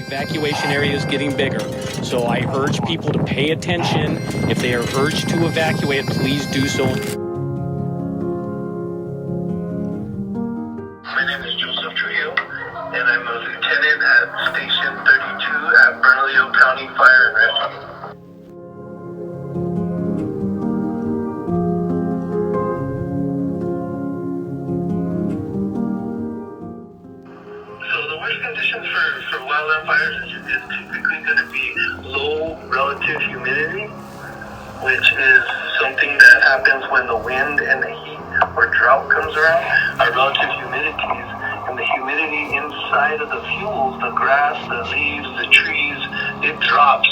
evacuation area is getting bigger, so I urge people to pay attention. If they are urged to evacuate, please do so. My name is Joseph Trujillo, and I'm a lieutenant at Station 32 at Bernalillo County Fire and Rescue. So the worst conditions for wildland fires is typically going to be low relative humidity, which is something that happens when the wind and the heat or drought comes around. Our relative humidities and the humidity inside of the fuels, the grass, the leaves, the trees, it drops.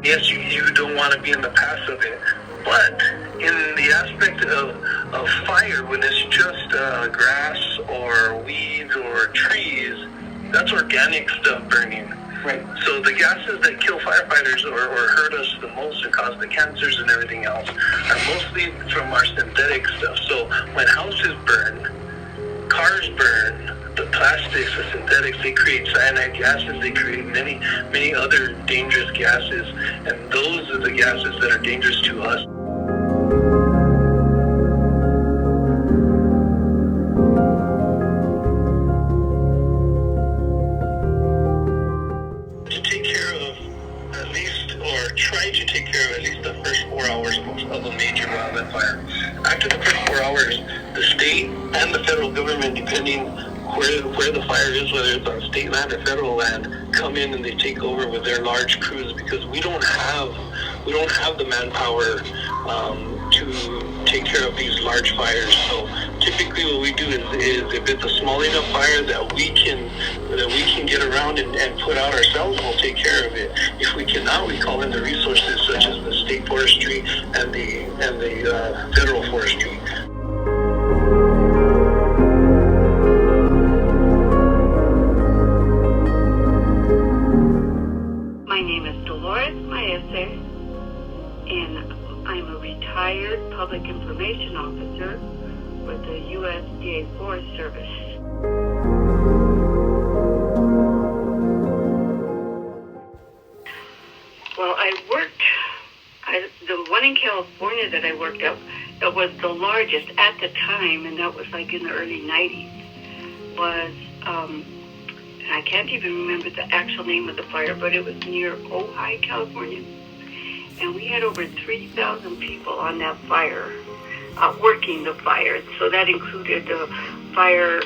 Yes, you don't want to be in the path of it, but in the aspect of fire, when it's just grass or weeds or trees, that's organic stuff burning. Right. So the gases that kill firefighters or hurt us the most and cause the cancers and everything else are mostly from our synthetic stuff. So when houses burn, cars burn, the plastics, the synthetics, they create cyanide gases, they create many other dangerous gases, and those are the gases that are dangerous to us. To take care of at least, or try to take care of at least the first 4 hours of a major wildland fire. After the first 4 hours, the state and the federal government, depending where the fire is, whether it's on state land or federal land, come in and they take over with their large crews, because we don't have the manpower to take care of these large fires. So typically what we do is if it's a small enough fire that we can get around and put out ourselves, we'll take care of it. If we cannot, we call in the resources such as the state forestry and the federal forestry. And I'm a retired public information officer with the USDA Forest Service. Well, the one in California that I worked at, that was the largest at the time, and that was like in the early 90s, was, and I can't even remember the actual name of the fire, but it was near Ojai, California. And we had over 3,000 people on that fire, working the fire. So that included fire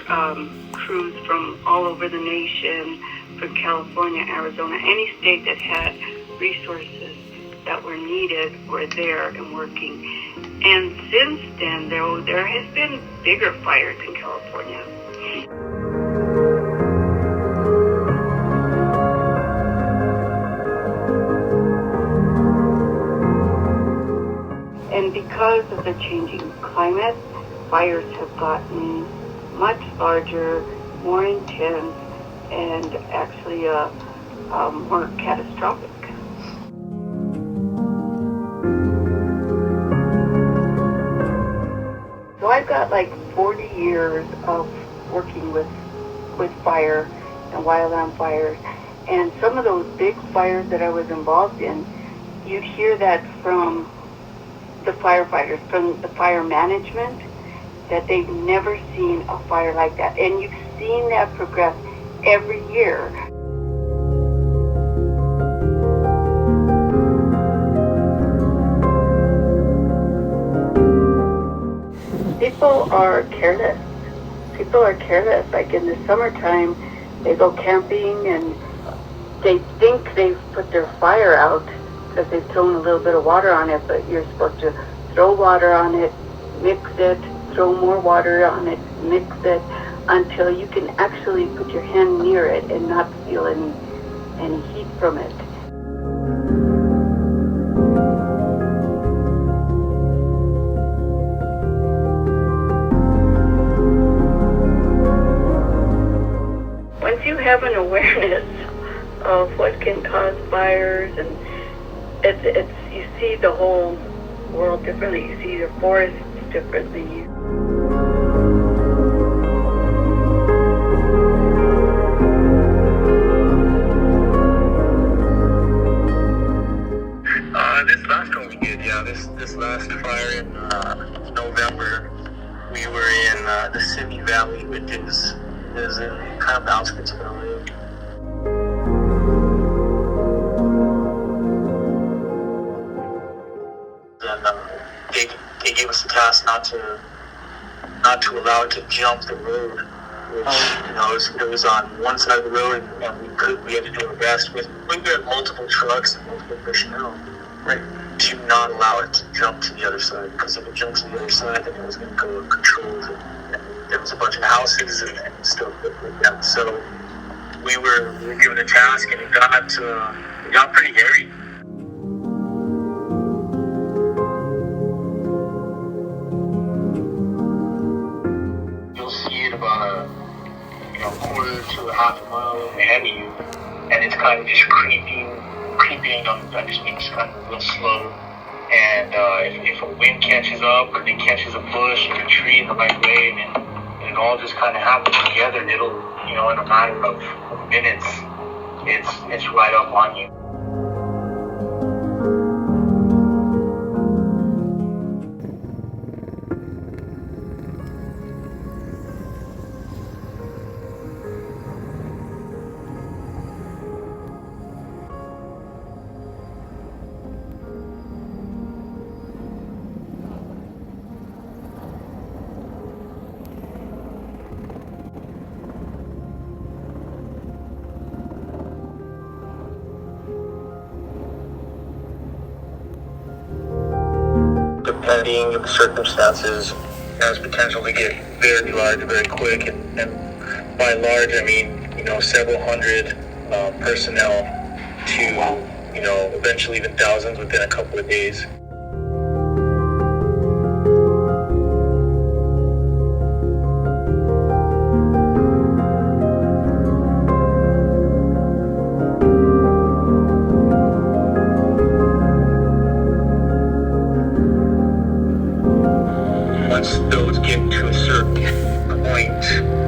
crews from all over the nation, from California, Arizona, any state that had resources that were needed were there and working. And since then, there has been bigger fires in California. And because of the changing climate, fires have gotten much larger, more intense, and actually more catastrophic. So I've got like 40 years of working with fire and wildland fires, and some of those big fires that I was involved in, you'd hear that from the firefighters, from the fire management, that they've never seen a fire like that. And you've seen that progress every year. People are careless. People are careless. Like in the summertime, they go camping and they think they've put their fire out because they've thrown a little bit of water on it, but you're supposed to throw water on it, mix it, throw more water on it, mix it, until you can actually put your hand near it and not feel any heat from it. Once you have an awareness of what can can cause fires, and it's you see the whole world differently. You see the forests differently. This last one we did, yeah. This last fire in November, we were in the Simi Valley, which is in kind of the outskirts of LA. And they gave us a task not to allow it to jump the road, which it was on one side of the road, and we had to do our best with. We had multiple trucks and multiple personnel. Right. To not allow it to jump to the other side, because if it jumps to the other side, then it was going to go uncontrolled, and there was a bunch of houses and stuff like that. So we were given a task, and it got pretty hairy. You'll see it about a quarter to a half a mile ahead of you, and it's kind of just creeping on. That just makes it kind of real slow. And if a wind catches up, or it catches a bush or a tree in the right way, and it all just kind of happens together, and it'll, in a matter of minutes, it's right up on you. Depending on the circumstances, has potential to get very large very quick, and by large I mean several hundred personnel to eventually even thousands within a couple of days. Once those get to a certain point,